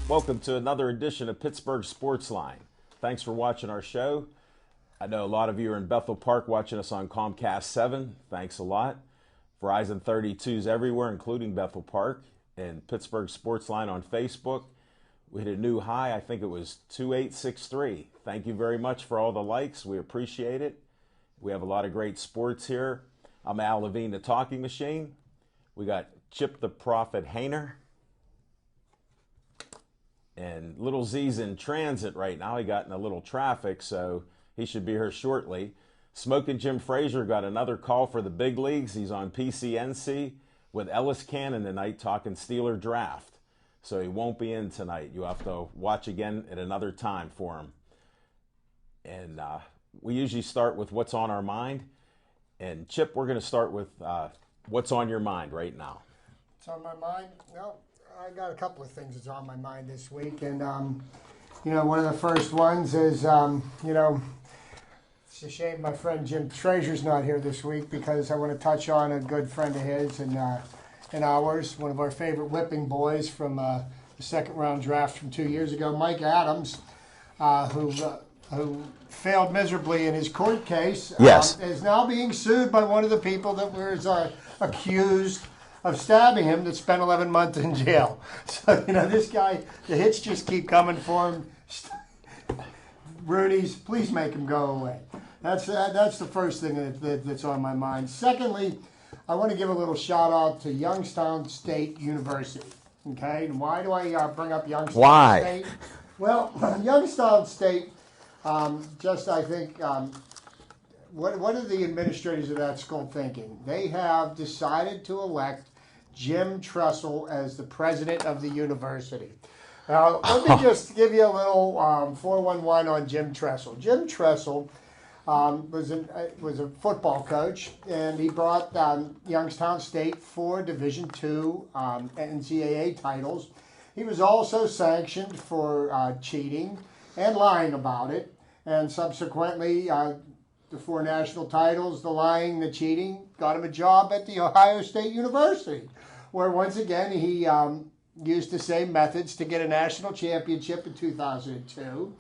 Welcome to another edition of Pittsburgh Sportsline. Thanks for watching our show. I know a lot of you are in Bethel Park watching us on Comcast 7. Thanks a lot. Verizon 32's everywhere, including Bethel Park, and Pittsburgh Sportsline on Facebook. We hit a new high. I think it was 2863. Thank you very much for all the likes. We appreciate it. We have a lot of great sports here. I'm Al Levine, the Talking Machine. We got Chip the Prophet Hayner. And Little Z's in transit right now. He got in a little traffic, so he should be here shortly. Smoking Jim Frazier got another call for the big leagues. He's on PCNC with Ellis Cannon tonight talking Steeler draft. So he won't be in tonight. You have to watch again at another time for him. And we usually start with what's on our mind. And Chip, we're going to start with what's on your mind right now. What's on my mind? Well, I got a couple of things that's on my mind this week, and one of the first ones is, it's a shame my friend Jim Frazier's not here this week because I want to touch on a good friend of his and ours, one of our favorite whipping boys from the second round draft from 2 years ago, Mike Adams, who failed miserably in his court case. Yes, is now being sued by one of the people that was accused of stabbing him that spent 11 months in jail. So, this guy, the hits just keep coming for him. Rooney's, please make him go away. That's the first thing that's on my mind. Secondly, I want to give a little shout out to Youngstown State University. Okay, and why do I bring up Youngstown State? Well, Youngstown State, I think, what are the administrators of that school thinking? They have decided to elect Jim Tressel as the president of the university. Now, let me just give you a little 411 on Jim Tressel. Jim Tressel was a football coach, and he brought Youngstown State 4 Division II NCAA titles. He was also sanctioned for cheating and lying about it, and subsequently the 4 national titles, the lying, the cheating, got him a job at the Ohio State University, where once again he used the same methods to get a national championship in 2002,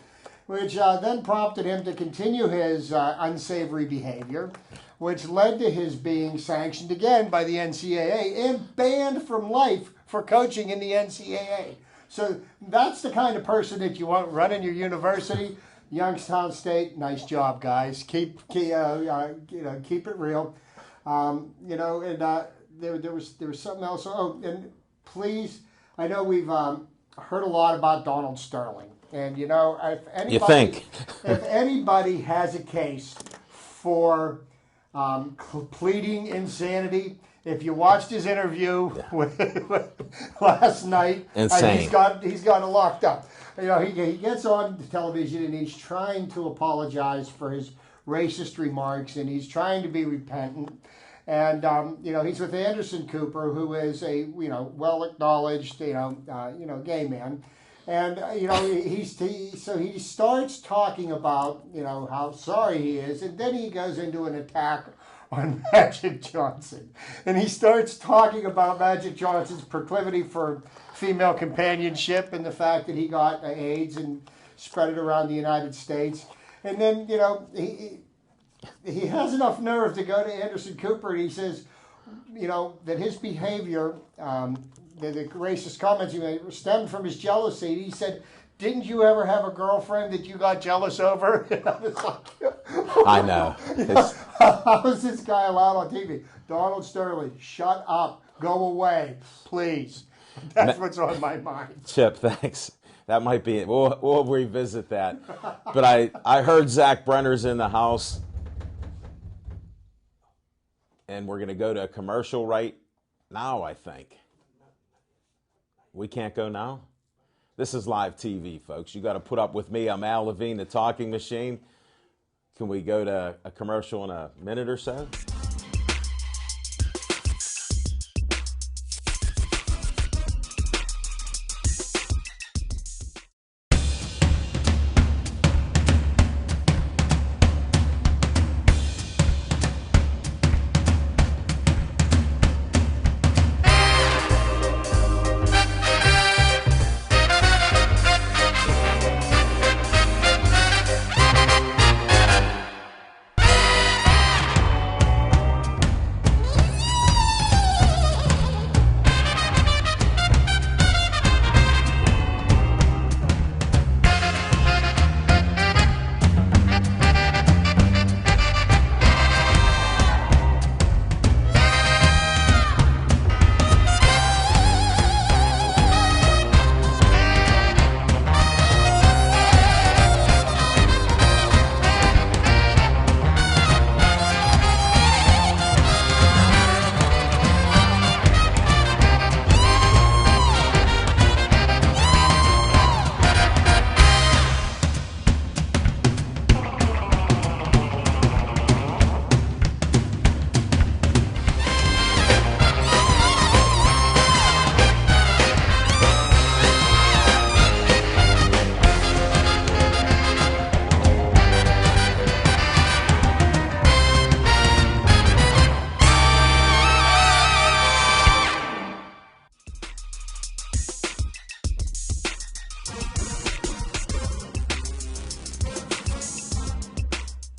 which then prompted him to continue his unsavory behavior, which led to his being sanctioned again by the NCAA and banned from life for coaching in the NCAA. So that's the kind of person that you want running your university. Youngstown State, nice job, guys. Keep it real. There was something else. Oh, and please, I know we've heard a lot about Donald Sterling, and if anybody has a case for pleading insanity, if you watched his interview with last night, insane. He's got it locked up. He gets on television and he's trying to apologize for his racist remarks, and he's trying to be repentant. And he's with Anderson Cooper, who is a well acknowledged gay man, and he starts talking about how sorry he is, and then he goes into an attack on Magic Johnson, and he starts talking about Magic Johnson's proclivity for female companionship and the fact that he got AIDS and spread it around the United States, and then he has enough nerve to go to Anderson Cooper and he says, that his behavior, the racist comments he made, stemmed from his jealousy. He said, "Didn't you ever have a girlfriend that you got jealous over?" And I was like, I know. How is this guy allowed on TV? Donald Sterling, shut up. Go away, please. That's what's on my mind. Chip, thanks. That might be it. We'll revisit that. But I heard Zach Brenner's in the house. And we're going to go to a commercial right now, I think. We can't go now? This is live TV, folks. You got to put up with me. I'm Al Levine, the Talking Machine. Can we go to a commercial in a minute or so?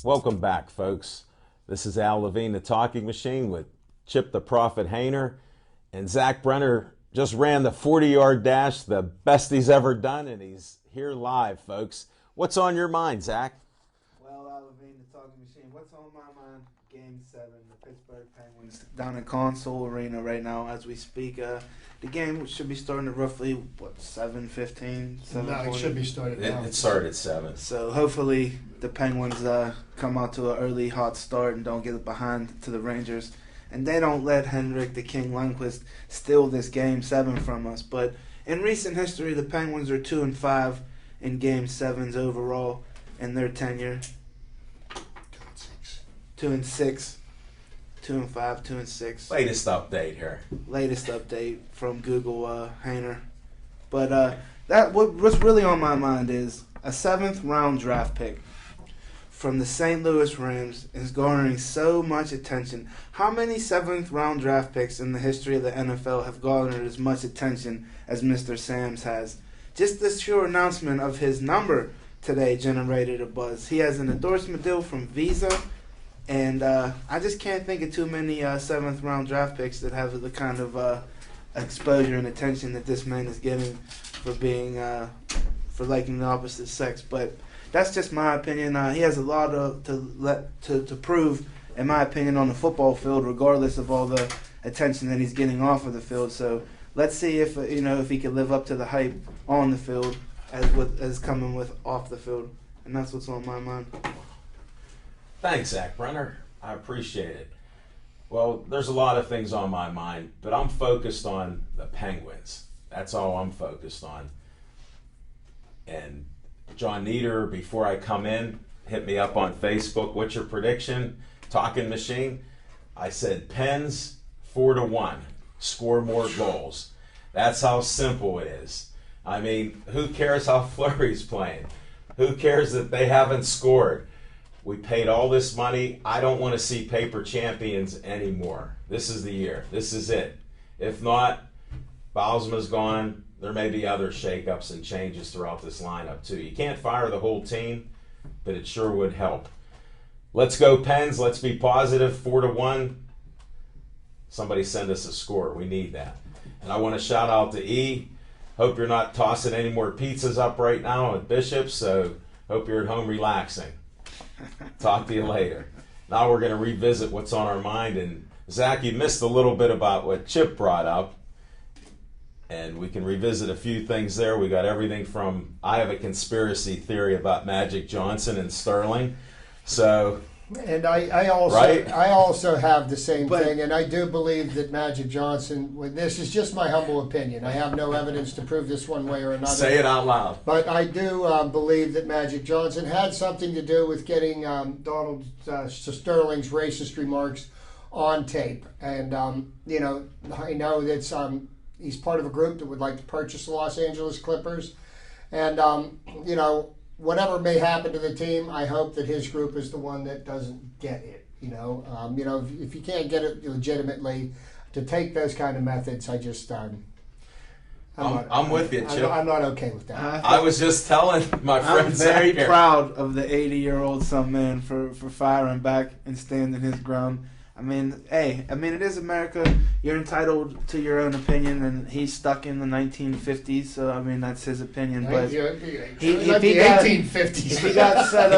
Welcome back, folks. This is Al Levine, the Talking Machine, with Chip the Prophet Hainer. And Zach Brenner just ran the 40-yard dash, the best he's ever done, and he's here live, folks. What's on your mind, Zach? Well, Al Levine, the Talking Machine. What's on my mind? Game 7, the Pittsburgh Penguins down at Console Arena right now as we speak. The game should be starting at roughly, 7:15? No, it should be started now. It started at 7. So hopefully the Penguins come out to an early hot start and don't get behind to the Rangers. And they don't let Henrik the King Lundqvist steal this Game 7 from us. But in recent history, the Penguins are 2-5 in Game 7s overall in their tenure. 2-6. 2-5, 2-6. Latest update here. Latest update from Google Hainer. But what's really on my mind is a 7th round draft pick from the St. Louis Rams is garnering so much attention. How many 7th round draft picks in the history of the NFL have garnered as much attention as Mr. Sam's has? Just the sheer announcement of his number today generated a buzz. He has an endorsement deal from Visa. And I just can't think of too many 7th round draft picks that have the kind of exposure and attention that this man is getting for being for liking the opposite sex. But that's just my opinion. He has a lot to prove, in my opinion, on the football field, regardless of all the attention that he's getting off of the field. So let's see if if he can live up to the hype on the field as coming with off the field. And that's what's on my mind. Thanks, Zach Brenner. I appreciate it. Well, there's a lot of things on my mind, but I'm focused on the Penguins. That's all I'm focused on. And John Nieder, before I come in, hit me up on Facebook. What's your prediction? Talking Machine. I said Pens 4-1. Score more goals. That's how simple it is. I mean, who cares how Fleury's playing? Who cares that they haven't scored? We paid all this money. I don't want to see paper champions anymore. This is the year. This is it. If not, Bausma's gone. There may be other shakeups and changes throughout this lineup too. You can't fire the whole team, but it sure would help. Let's go Pens. Let's be positive. 4-1. Somebody send us a score. We need that. And I want to shout out to E. Hope you're not tossing any more pizzas up right now at Bishop's, so hope you're at home relaxing. Talk to you later. Now we're going to revisit what's on our mind. And Zach, you missed a little bit about what Chip brought up. And we can revisit a few things there. We got everything from, I have a conspiracy theory about Magic Johnson and Sterling. So, And I also Right? I also have the same thing, and I do believe that Magic Johnson. This is just my humble opinion. I have no evidence to prove this one way or another. say it out loud. But I do believe that Magic Johnson had something to do with getting Donald Sterling's racist remarks on tape. And I know that he's part of a group that would like to purchase the Los Angeles Clippers, and whatever may happen to the team, I hope that his group is the one that doesn't get it. If you can't get it legitimately, to take those kind of methods, I just I'm with you, Chip. I'm not okay with that. I was just telling my friend I'm very Zach here. proud of the 80-year-old some man for firing back and standing his ground. I mean, it is America. You're entitled to your own opinion, and he's stuck in the 1950s, so I mean that's his opinion. But if he got 1850s, if he got set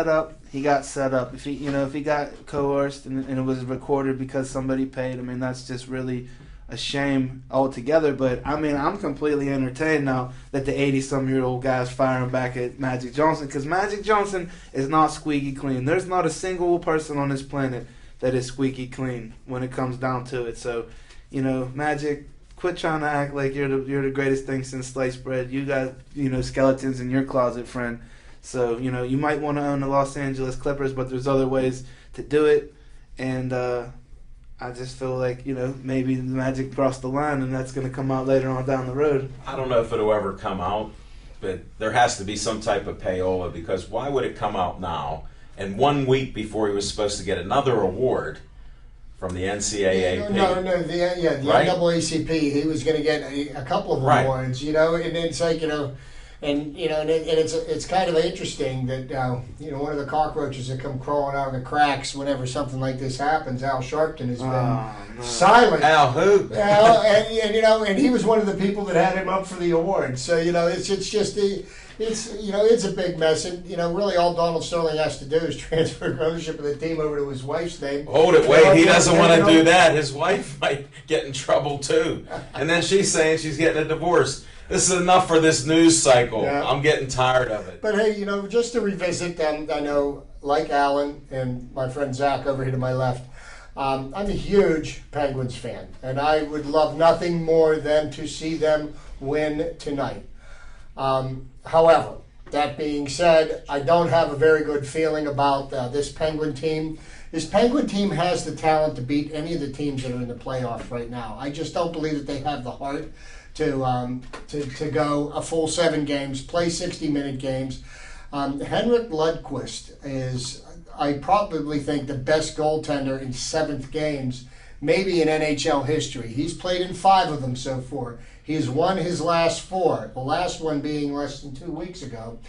up, he got set up. If he got coerced and it was recorded because somebody paid, I mean that's just really a shame altogether. But I mean, I'm completely entertained now that the 80-some-year-old guy's firing back at Magic Johnson, because Magic Johnson is not squeaky clean. There's not a single person on this planet that is squeaky clean when it comes down to it. So, Magic, quit trying to act like you're the greatest thing since sliced bread. You got skeletons in your closet, friend. So you might want to own the Los Angeles Clippers, but there's other ways to do it. And I just feel like, maybe the Magic crossed the line, and that's going to come out later on down the road. I don't know if it'll ever come out, but there has to be some type of payola, because why would it come out now? And 1 week before he was supposed to get another award from the NCAA. No, the right? NAACP, he was going to get a couple of Right. awards, and it's like, And it's kind of interesting that one of the cockroaches that come crawling out of the cracks whenever something like this happens, Al Sharpton has been silent. Al who? And he was one of the people that had him up for the award. So it's a big mess, and really all Donald Sterling has to do is transfer ownership of the team over to his wife's name. Hold it, wait, he doesn't want to do that. His wife might get in trouble too, and then she's saying she's getting a divorce. This is enough for this news cycle. Yeah. I'm getting tired of it. But hey, just to revisit, I know, like Alan and my friend Zach over here to my left, I'm a huge Penguins fan, and I would love nothing more than to see them win tonight. However, that being said, I don't have a very good feeling about this Penguin team. This Penguin team has the talent to beat any of the teams that are in the playoffs right now. I just don't believe that they have the heart to go a full 7 games, play 60-minute games. Henrik Lundqvist is, I probably think, the best goaltender in 7th games, maybe in NHL history. He's played in 5 of them so far. He's won his last 4, the last one being less than 2 weeks ago.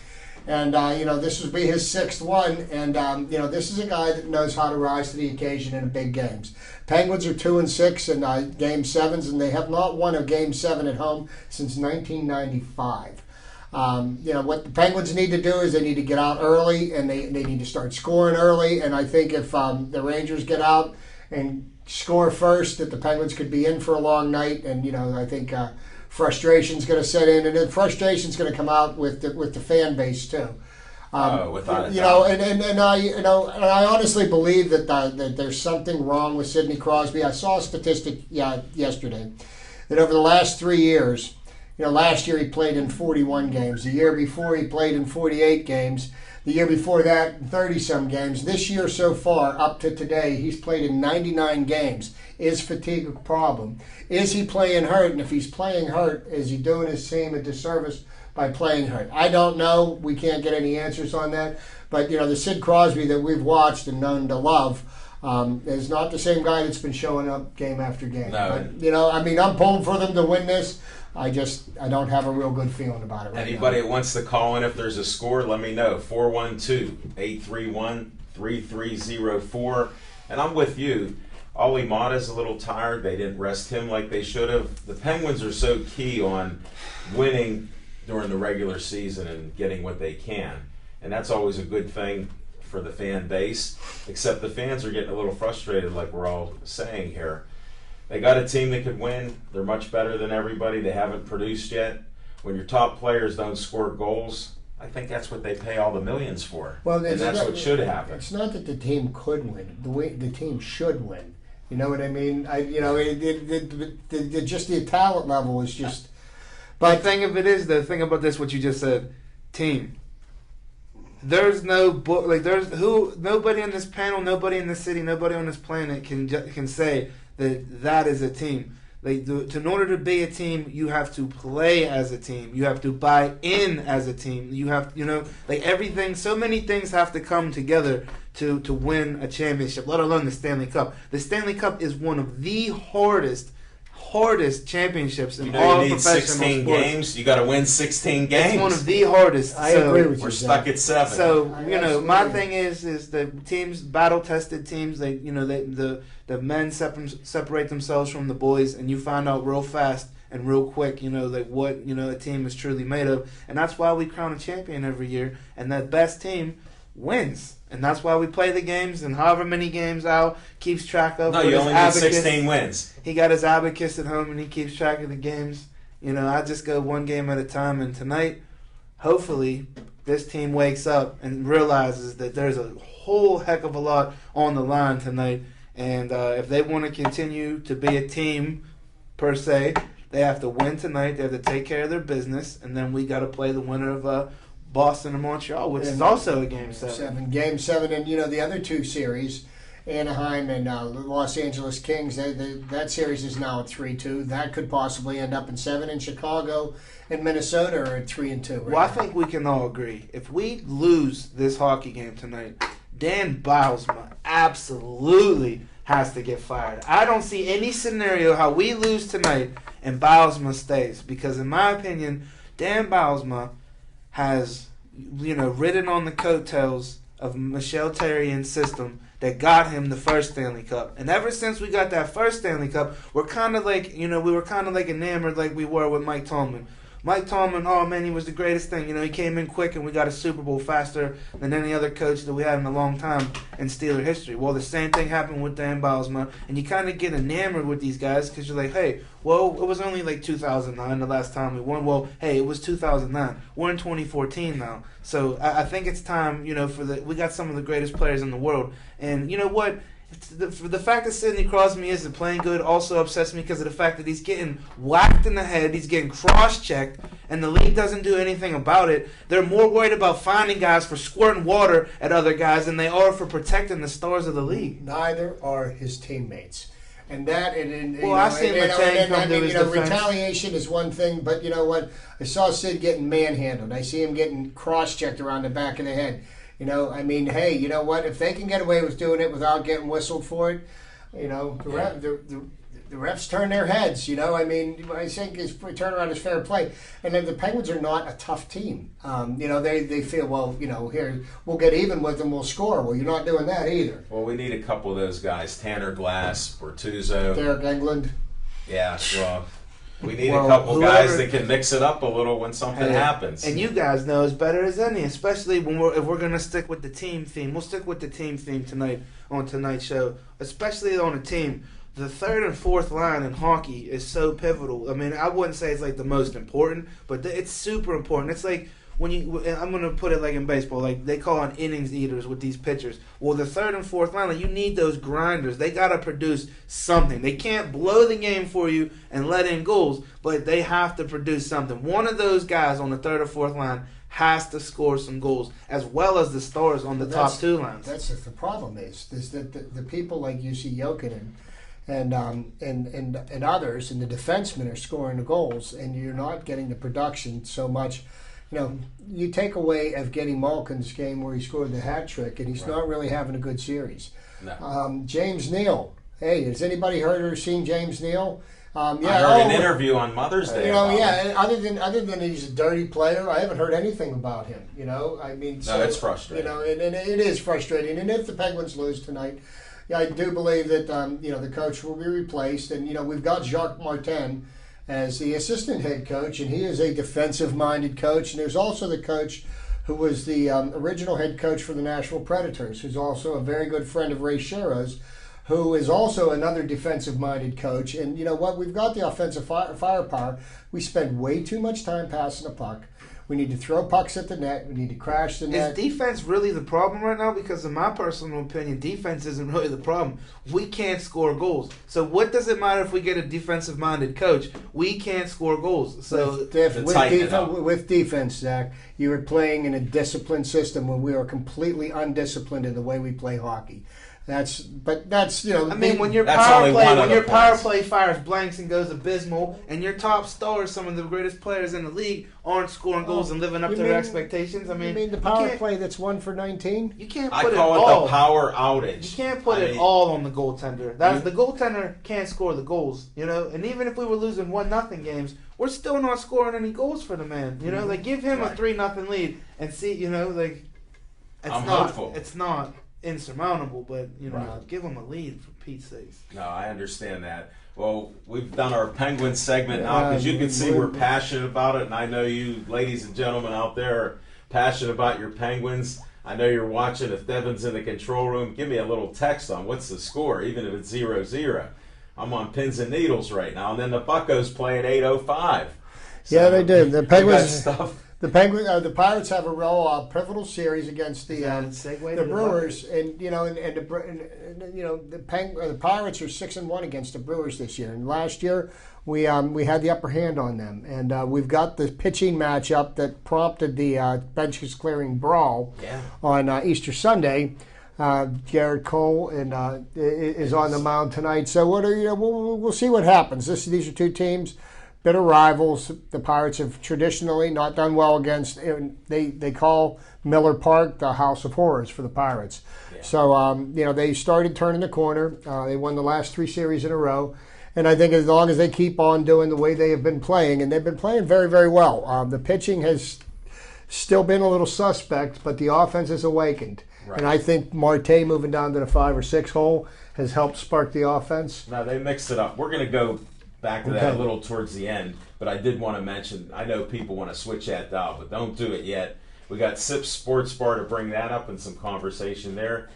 And, this will be his 6th one. And, this is a guy that knows how to rise to the occasion in big games. Penguins are 2-6 in Game 7s, and they have not won a Game 7 at home since 1995. What the Penguins need to do is they need to get out early, and they need to start scoring early. And I think if the Rangers get out and score first, that the Penguins could be in for a long night. And, I think frustration's going to set in, and then frustration's going to come out with the fan base too. Without a doubt. And I honestly believe that there's something wrong with Sidney Crosby. I saw a statistic yesterday that over the last 3 years, last year he played in 41 games. The year before he played in 48 games. The year before that, 30-some games. This year so far, up to today, he's played in 99 games. Is fatigue a problem? Is he playing hurt? And if he's playing hurt, is he doing his team a disservice by playing hurt? I don't know. We can't get any answers on that. But, the Sid Crosby that we've watched and known to love is not the same guy that's been showing up game after game. No. But, I'm pulling for them to win this. I don't have a real good feeling about it right Anybody now. that wants to call in if there's a score, let me know. 412-831-3304. And I'm with you. Ollie Mata's a little tired. They didn't rest him like they should have. The Penguins are so key on winning during the regular season and getting what they can. And that's always a good thing for the fan base, except the fans are getting a little frustrated like we're all saying here. They got a team that could win. They're much better than everybody. They haven't produced yet. When your top players don't score goals, I think that's what they pay all the millions for. Well, and that's what should happen. It's not that the team could win. The team should win. You know what I mean? Just the talent level is just. But the thing of it is, the thing about this, what you just said, team. There's no book nobody on this panel, nobody in the city, nobody on this planet can say that is a team. In order to be a team, you have to play as a team. You have to buy in as a team. You have, everything. So many things have to come together to win a championship, let alone the Stanley Cup. The Stanley Cup is one of the hardest championships in all you need professional 16 sports. Games. You got to win 16 games. It's one of the hardest. I agree with you. We're stuck at 7. So my thing is the teams, battle-tested teams. The men separate themselves from the boys, and you find out real fast and real quick. What a team is truly made of, and that's why we crown a champion every year, and that best team wins. And that's why we play the games, and however many games Al keeps track of. No, you only need 16 wins. He got his abacus at home, and he keeps track of the games. I just go one game at a time. And tonight, hopefully, this team wakes up and realizes that there's a whole heck of a lot on the line tonight. And if they want to continue to be a team, per se, they have to win tonight. They have to take care of their business. And then we got to play the winner of Boston and Montreal, which is also a Game 7. Game 7, and the other 2 series, Anaheim and Los Angeles Kings, that series is now at 3-2. That could possibly end up in 7. And Chicago and Minnesota are at 3-2. Right well, I think we can all agree. If we lose this hockey game tonight, Dan Bylsma absolutely has to get fired. I don't see any scenario how we lose tonight and Bylsma stays, because in my opinion, Dan Bylsma has, ridden on the coattails of Michelle Therrien's system that got him the first Stanley Cup. And ever since we got that first Stanley Cup, we're kind of like, we were kind of like enamored like we were with Mike Tomlin. Mike Tomlin, oh man, he was the greatest thing. He came in quick and we got a Super Bowl faster than any other coach that we had in a long time in Steeler history. Well, the same thing happened with Dan Bylsma, and you kind of get enamored with these guys because you're like, hey, well, it was only like 2009 the last time we won. Well, hey, it was 2009. We're in 2014 now. So I think it's time, we got some of the greatest players in the world. And you know what? The fact that Sidney Crosby isn't playing good also upsets me because of the fact that he's getting whacked in the head, he's getting cross-checked, and the league doesn't do anything about it. They're more worried about finding guys for squirting water at other guys than they are for protecting the stars of the league. Neither are his teammates. And that, I see Letang come to his defense. Retaliation is one thing, but you know what? I saw Sid getting manhandled. I see him getting cross-checked around the back of the head. Hey, you know what? If they can get away with doing it without getting whistled for it, the refs turn their heads. I think his turnaround is fair play. And then the Penguins are not a tough team. They feel, well, here, we'll get even with them, we'll score. Well, you're not doing that either. Well, we need a couple of those guys, Tanner Glass, Bortuzzo. Derek England. Yeah, well... We need a couple guys that can mix it up a little when something happens. And you guys know as better as any, especially if we're going to stick with the team theme. We'll stick with the team theme tonight on tonight's show, especially on a team. The third and fourth line in hockey is so pivotal. I mean, I wouldn't say it's like the most important, but it's super important. It's like I'm going to put it like in baseball, like they call on innings eaters with these pitchers. Well, the third and fourth line, you need those grinders. They got to produce something. They can't blow the game for you and let in goals, but they have to produce something. One of those guys on the third or fourth line has to score some goals, as well as the stars on the top two lines. That's the problem is that the people like UC Jokinen and others and the defensemen are scoring the goals, and you're not getting the production so much. You take away Evgeny Malkin's game where he scored the hat trick, and he's not really having a good series. No. James Neal. Hey, has anybody heard or seen James Neal? I heard an interview on Mother's Day. And other than he's a dirty player, I haven't heard anything about him. It's frustrating. And it is frustrating. And if the Penguins lose tonight, I do believe that the coach will be replaced, and we've got Jacques Martin as the assistant head coach, and he is a defensive-minded coach. And there's also the coach who was the original head coach for the Nashville Predators, who's also a very good friend of Ray Shero's, who is also another defensive-minded coach. And you know what? We've got the offensive firepower. We spend way too much time passing the puck. We need to throw pucks at the net. We need to crash the net. Is defense really the problem right now? Because in my personal opinion, defense isn't really the problem. We can't score goals. So what does it matter if we get a defensive-minded coach? We can't score goals. So with defense, Zach, you are playing in a disciplined system when we are completely undisciplined in the way we play hockey. When your power play fires blanks and goes abysmal, and your top stars, some of the greatest players in the league, aren't scoring goals and living up to their expectations. You mean the power play that's 1 for 19? You can't I put call it the power outage. You can't put it all on the goaltender. The goaltender can't score the goals, And even if we were losing 1-0 games, we're still not scoring any goals for the man. Give him a 3-0 lead and see. I'm hopeful. It's not insurmountable, but give them a lead for Pete's sake. No, I understand that. Well, we've done our Penguins segment now because you can see we're passionate about it, and I know you, ladies and gentlemen out there, are passionate about your Penguins. I know you're watching. If Devin's in the control room, give me a little text on what's the score, even if it's 0-0. I'm on pins and needles right now, and then the Buccos play at 8:05. So, yeah, they do. The Penguins stuff. The Pirates have a pivotal series against the Brewers, and the Pirates are 6-1 against the Brewers this year. And last year we had the upper hand on them, and we've got the pitching matchup that prompted the benches clearing brawl on Easter Sunday. Garrett Cole is on the mound tonight, so we'll see what happens. These are two teams. Bitter rivals. The Pirates have traditionally not done well against. They call Miller Park the House of Horrors for the Pirates. Yeah. So they started turning the corner. They won the last 3 series in a row, and I think as long as they keep on doing the way they have been playing, and they've been playing very, very well. The pitching has still been a little suspect, but the offense has awakened. Right. And I think Marte moving down to the 5 or 6 hole has helped spark the offense. Now, they mixed it up. We're going to go back to that Okay. a little towards the end, but I did want to mention, I know people want to switch that dial, but don't do it yet. We got Sips Sports Bar to bring that up and some conversation there.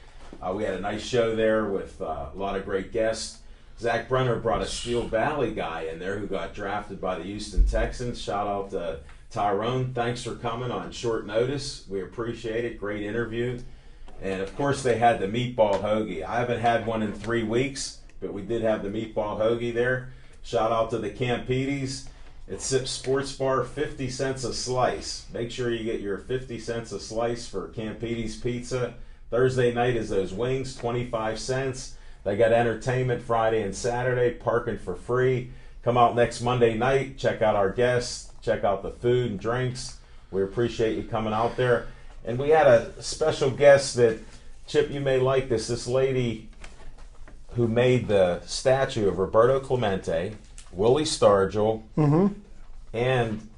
We had a nice show there with a lot of great guests. Zach Brenner brought a Steel Valley guy in there who got drafted by the Houston Texans. Shout out to Tyrone. Thanks for coming on short notice. We appreciate it. Great interview. And, of course, they had the meatball hoagie. I haven't had one in 3 weeks, but we did have the meatball hoagie there. Shout out to the Campides. It's Sips Sports Bar, 50 cents a slice. Make sure you get your 50 cents a slice for Campides Pizza. Thursday night is those wings, 25 cents. They got entertainment Friday and Saturday, parking for free. Come out next Monday night, check out our guests, check out the food and drinks. We appreciate you coming out there. And we had a special guest that, Chip, you may like this. This lady who made the statue of Roberto Clemente, Willie Stargell, and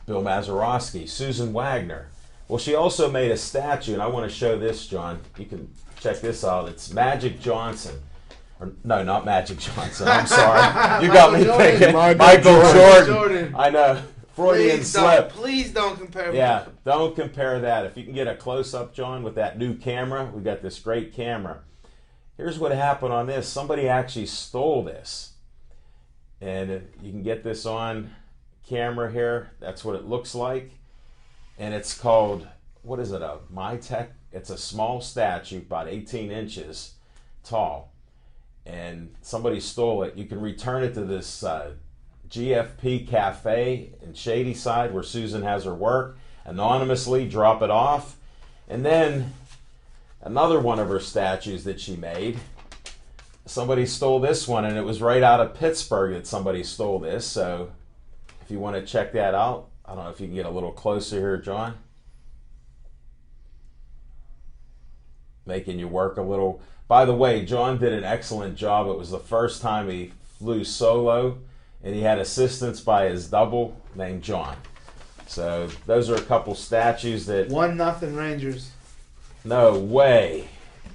Bill Mazeroski, Susan Wagner. Well, she also made a statue, and I want to show this, John. You can check this out. It's Magic Johnson. Or, no, not Magic Johnson. I'm sorry. You got me thinking Michael Jordan. I know. Freudian slip. Please don't compare. Yeah, don't compare that. If you can get a close-up, John, with that new camera, we got this great camera. Here's what happened on this. Somebody actually stole this. And you can get this on camera here. That's what it looks like. And it's called, what is it, a MyTech? It's a small statue, about 18 inches tall. And somebody stole it. You can return it to this GFP Cafe in Shadyside where Susan has her work. Anonymously drop it off. And then another one of her statues that she made, somebody stole this one, and it was right out of Pittsburgh that somebody stole this. So if you want to check that out, I don't know if you can get a little closer here, John. Making you work a little. By the way, John did an excellent job. It was the first time he flew solo, and he had assistance by his double named John. So those are a couple statues that... 1-0 Rangers. No way.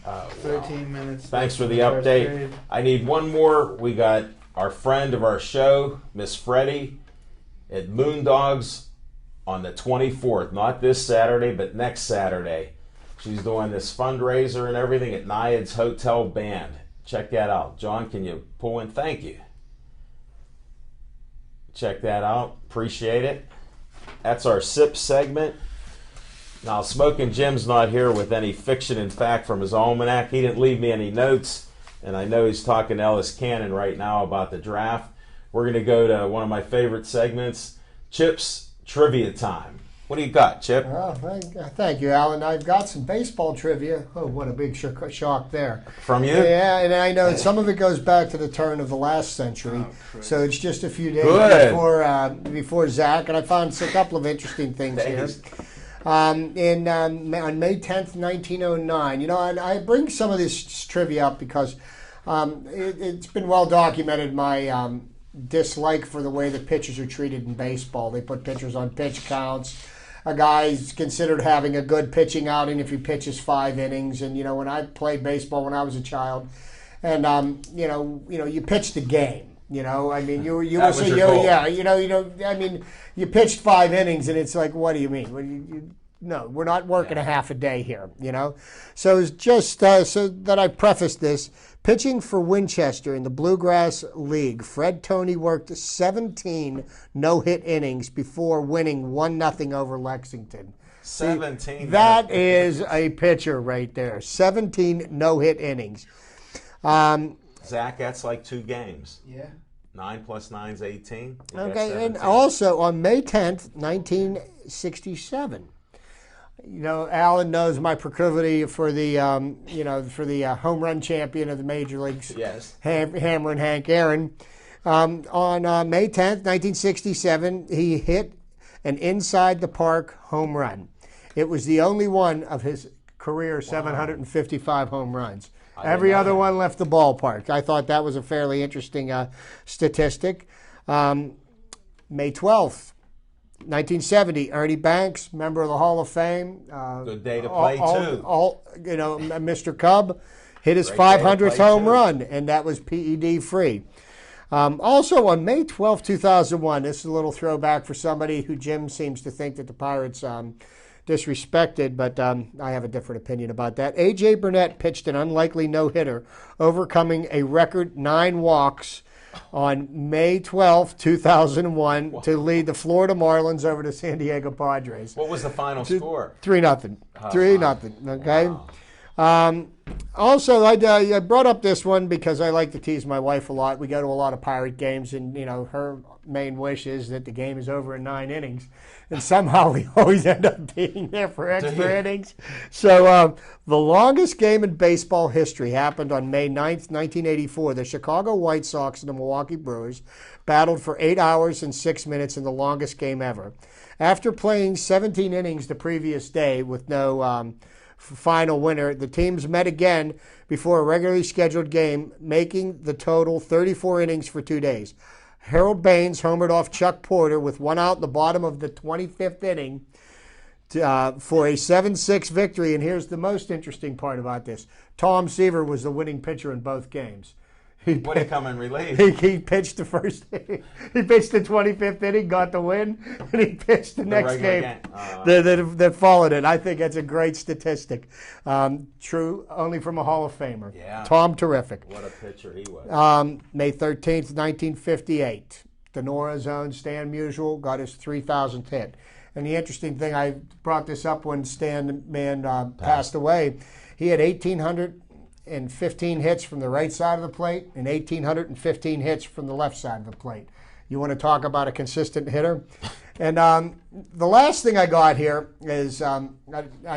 13 minutes. Thanks for the First update. period. I need one more. We got our friend of our show, Miss Freddie, at Moondogs on the 24th. Not this Saturday, but next Saturday. She's doing this fundraiser and everything at Naiad's Hotel Band. Check that out. John, can you pull in? Thank you. Check that out. Appreciate it. That's our SIP segment. Now, Smoking Jim's not here with any fiction and fact from his almanac. He didn't leave me any notes, and I know he's talking to Ellis Cannon right now about the draft. We're going to go to one of my favorite segments, Chip's Trivia Time. What do you got, Chip? Oh, thank you, Alan. I've got some baseball trivia. Oh, what a big shock there. From you? Yeah, and I know some of it goes back to the turn of the last century. So it's just a few days before Zach, and I found a couple of interesting things here. On May 10th, 1909. You know, I bring some of this trivia up because it's been well documented, my dislike for the way that pitchers are treated in baseball. They put pitchers on pitch counts. A guy's considered having a good pitching outing if he pitches 5 innings. And, you know, when I played baseball when I was a child, and, you pitched the game. You know, I mean, you will say, I mean, you pitched 5 innings, and it's like, what do you mean? No, we're not working a half a day here, you know. So it's just so that I preface this. Pitching for Winchester in the Bluegrass League, Fred Toney worked 17 no-hit innings before winning 1-0 over Lexington. 17. That is a pitcher right there. 17 no-hit innings. Zach, that's like 2 games. Yeah. 9 plus 9 is 18. Okay, and also on May 10th, 1967. You know, Alan knows my proclivity for the, home run champion of the major leagues. Yes. Hammer and Hank Aaron. On May 10th, 1967, he hit an inside-the-park home run. It was the only one of his career 755 home runs. Every other one left the ballpark. I thought that was a fairly interesting statistic. May 12th, 1970, Ernie Banks, member of the Hall of Fame. Good day to play, too. Mr. Cub hit his Great day to 500th play, home too. run, and that was PED free. Also, on May 12, 2001, this is a little throwback for somebody who Jim seems to think that the Pirates disrespected, but I have a different opinion about that. A.J. Burnett pitched an unlikely no-hitter, overcoming a record 9 walks on May 12, 2001, to lead the Florida Marlins over the San Diego Padres. What was the final score? 3-0. 3-0, okay? Wow. Also, I brought up this one because I like to tease my wife a lot. We go to a lot of Pirate games, and her main wish is that the game is over in 9 innings, and somehow we always end up being there for extra innings. So the longest game in baseball history happened on May 9th, 1984. The Chicago White Sox and the Milwaukee Brewers battled for 8 hours and 6 minutes in the longest game ever. After playing 17 innings the previous day with no final winner, the teams met again before a regularly scheduled game, making the total 34 innings for 2 days. Harold Baines homered off Chuck Porter with 1 out in the bottom of the 25th inning for a 7-6 victory. And here's the most interesting part about this. Tom Seaver was the winning pitcher in both games. What did he come in relief? He pitched the first inning. He pitched the 25th inning, got the win, and he pitched the next game that followed it. I think that's a great statistic. True, only from a Hall of Famer. Yeah. Tom, terrific. What a pitcher he was. May 13th, 1958. The Nora Zone, Stan Musial got his 3,000th hit. And the interesting thing, I brought this up when Stan Mann passed away. He had 1,815 hits from the right side of the plate and 1,815 hits from the left side of the plate. You want to talk about a consistent hitter? And the last thing I got here is, I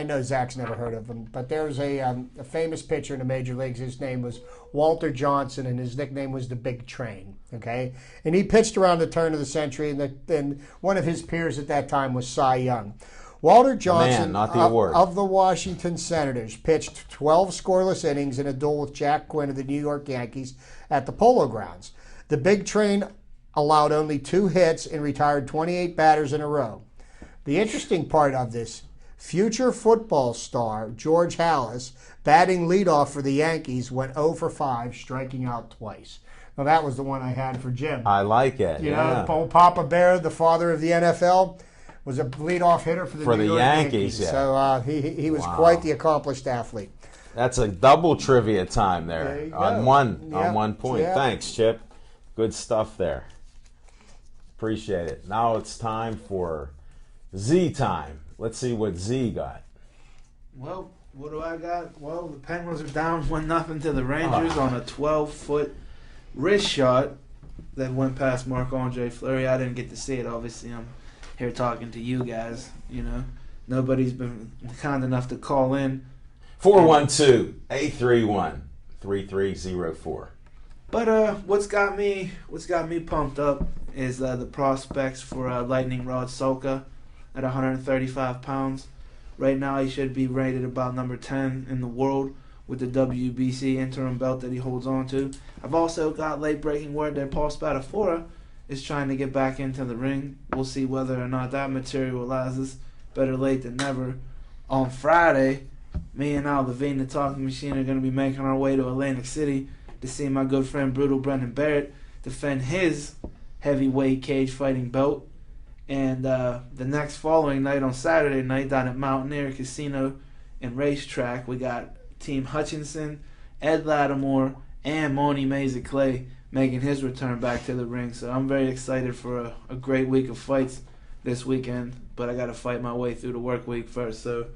know Zach's never heard of him, but there's a famous pitcher in the major leagues. His name was Walter Johnson, and his nickname was the Big Train. Okay, and he pitched around the turn of the century, and one of his peers at that time was Cy Young. Walter Johnson of the Washington Senators pitched 12 scoreless innings in a duel with Jack Quinn of the New York Yankees at the Polo Grounds. The Big Train allowed only 2 hits and retired 28 batters in a row. The interesting part of this, future football star George Halas, batting leadoff for the Yankees, went 0 for 5, striking out twice. Now that was the one I had for Jim. I like it. You know, old Papa Bear, the father of the NFL, was a leadoff hitter for the New York Yankees. Yeah. So he was quite the accomplished athlete. That's a double trivia time there on one point. Yeah. Thanks, Chip. Good stuff there. Appreciate it. Now it's time for Z time. Let's see what Z got. Well, what do I got? Well, the Penguins are down 1-0 to the Rangers on a 12-foot wrist shot that went past Marc-Andre Fleury. I didn't get to see it, obviously. I'm here talking to you guys, Nobody's been kind enough to call in. 412-831-3304. But what's got me pumped up is the prospects for Lightning Rod Sulka at 135 pounds. Right now he should be rated about number 10 in the world with the WBC interim belt that he holds on to. I've also got late-breaking word that Paul Spadafora is trying to get back into the ring. We'll see whether or not that materializes. Better late than never. On Friday, me and Al Levine, the Talking Machine, are going to be making our way to Atlantic City to see my good friend Brutal Brendan Barrett defend his heavyweight cage fighting belt. And the next following night, on Saturday night, down at Mountaineer Casino and Racetrack, we got Team Hutchinson, Ed Lattimore, and Moni Meza Clay making his return back to the ring. So I'm very excited for a great week of fights this weekend, but I got to fight my way through the work week first. So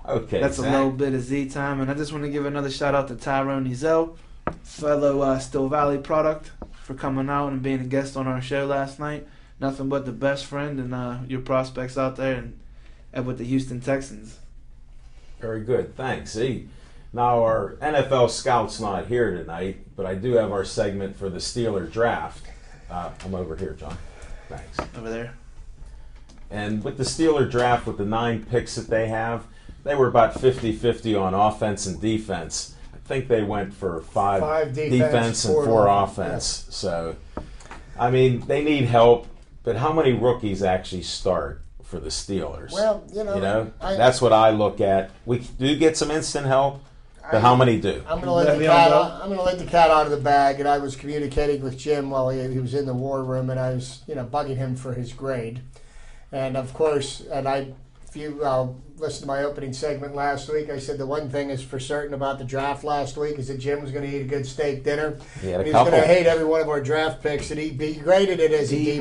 okay, that's a little bit of Z time. And I just want to give another shout out to Tyrone Ezel, fellow Still Valley product, for coming out and being a guest on our show last night. Nothing but the best friend and your prospects out there and with the Houston Texans. Very good. Thanks, Z. Now, our NFL scout's not here tonight, but I do have our segment for the Steeler draft. I'm over here, John. Thanks. Over there. And with the Steeler draft, with the 9 picks that they have, they were about 50-50 on offense and defense. I think they went for 5 defense and 4 offense. Yeah. So, I mean, they need help. But how many rookies actually start for the Steelers? Well, that's what I look at. We do get some instant help, but how many do? I'm going to let the cat out of the bag. And I was communicating with Jim while he was in the war room, and I was bugging him for his grade. And of course, if you listened to my opening segment last week, I said the one thing is for certain about the draft last week is that Jim was going to eat a good steak dinner. He had a He's couple. going to hate every one of our draft picks, and he graded it as a D-.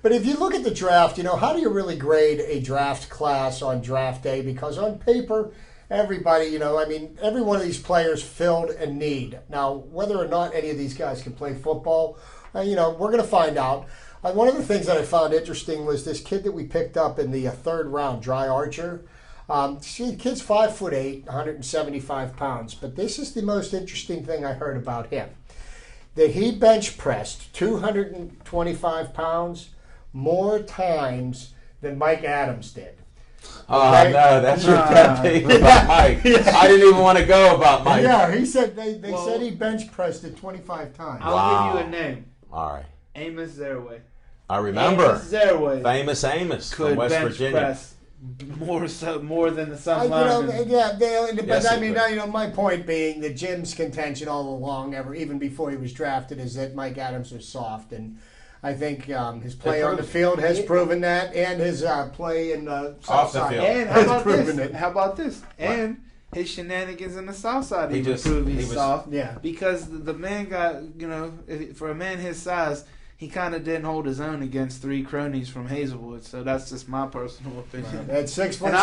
But if you look at the draft, how do you really grade a draft class on draft day? Because on paper, everybody, every one of these players filled a need. Now, whether or not any of these guys can play football, we're going to find out. One of the things that I found interesting was this kid that we picked up in the third round, Dry Archer. Kid's 5'8", 175 pounds. But this is the most interesting thing I heard about him. That he bench pressed 225 pounds more times than Mike Adams did. Oh, no, that's your pet peeve about Mike. I didn't even want to go about Mike. Yeah, he said they said he bench pressed it 25 times. I'll give you a name. All right. Amos Zerway. I remember. Amos Zerway. Famous Amos could from West bench Virginia. Press more than the Sun linemen. My point being that Jim's contention all along, even before he was drafted, is that Mike Adams was soft, and I think his play on the field has proven that, and his play in the South Side has proven it. How about this? And his shenanigans in the South Side prove he's soft. Yeah. Because the man got, for a man his size, he kind of didn't hold his own against three cronies from Hazelwood. So that's just my personal opinion. At 6'7", and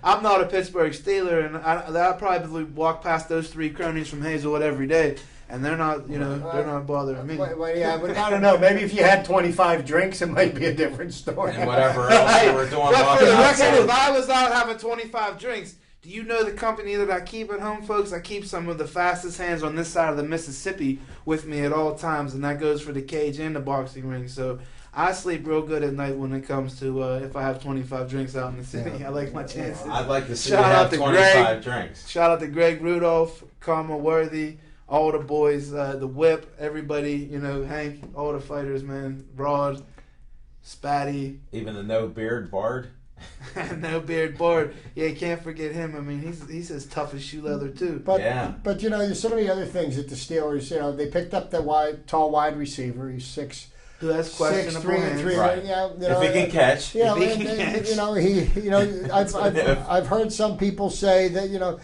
I'm not a Pittsburgh Steeler, and I probably walk past those three cronies from Hazelwood every day. And they're not, they're not bothering me. But I don't know. Maybe if you had 25 drinks, it might be a different story. And whatever else you were doing. But for the record, if I was out having 25 drinks, do you know the company that I keep at home, folks? I keep some of the fastest hands on this side of the Mississippi with me at all times, and that goes for the cage and the boxing ring. So I sleep real good at night when it comes to if I have 25 drinks out in the city. Yeah. I like my chances. I'd like to see you have 25 drinks. Shout out to Greg Rudolph, Karma Worthy, all the boys, the Whip, everybody, Hank, all the fighters, man. Broad, Spatty. Even the no beard Bard. No beard Bard. Yeah, you can't forget him. I mean, he's as tough as shoe leather too. But there's so many other things that the Steelers. They picked up the tall wide receiver. He's 6. Who has questionable hands. Right. If he can catch. I've heard some people say that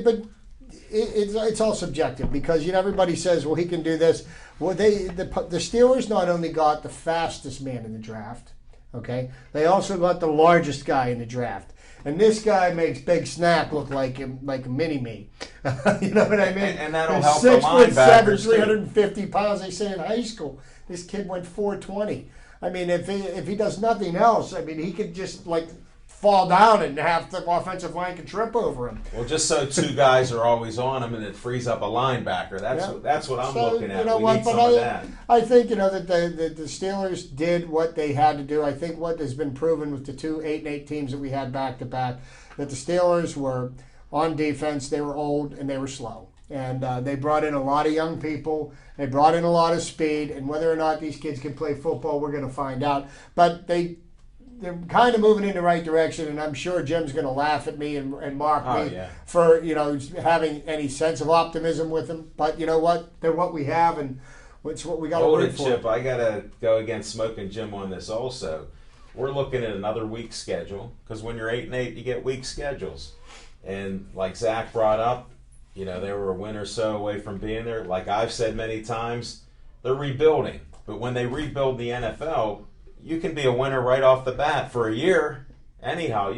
but it's all subjective because everybody says, well, he can do this. Well, the Steelers not only got the fastest man in the draft. Okay, they also got the largest guy in the draft, and this guy makes Big Snack look like a mini-me. You know what I mean? And that'll help the linebackers 350 pounds. They say in high school, this kid went 420. I mean, if he does nothing else, he could just fall down and have the offensive line can trip over him. Well, just so two guys are always on him and it frees up a linebacker. That's what I'm looking at. We need some of that. I think that the Steelers did what they had to do. I think what has been proven with the 2 8-8 teams that we had back to back, that the Steelers were on defense. They were old and they were slow, and they brought in a lot of young people. They brought in a lot of speed, and whether or not these kids can play football, we're going to find out. But they're kind of moving in the right direction, and I'm sure Jim's going to laugh at me and mock me for having any sense of optimism with them. But you know what? They're what we have, and it's what we got to work for. Chip, I got to go against Smoking Jim on this also. We're looking at another week schedule because when you're 8-8, you get week schedules. And like Zach brought up, they were a win or so away from being there. Like I've said many times, they're rebuilding. But when they rebuild the NFL, you can be a winner right off the bat for a year. Anyhow,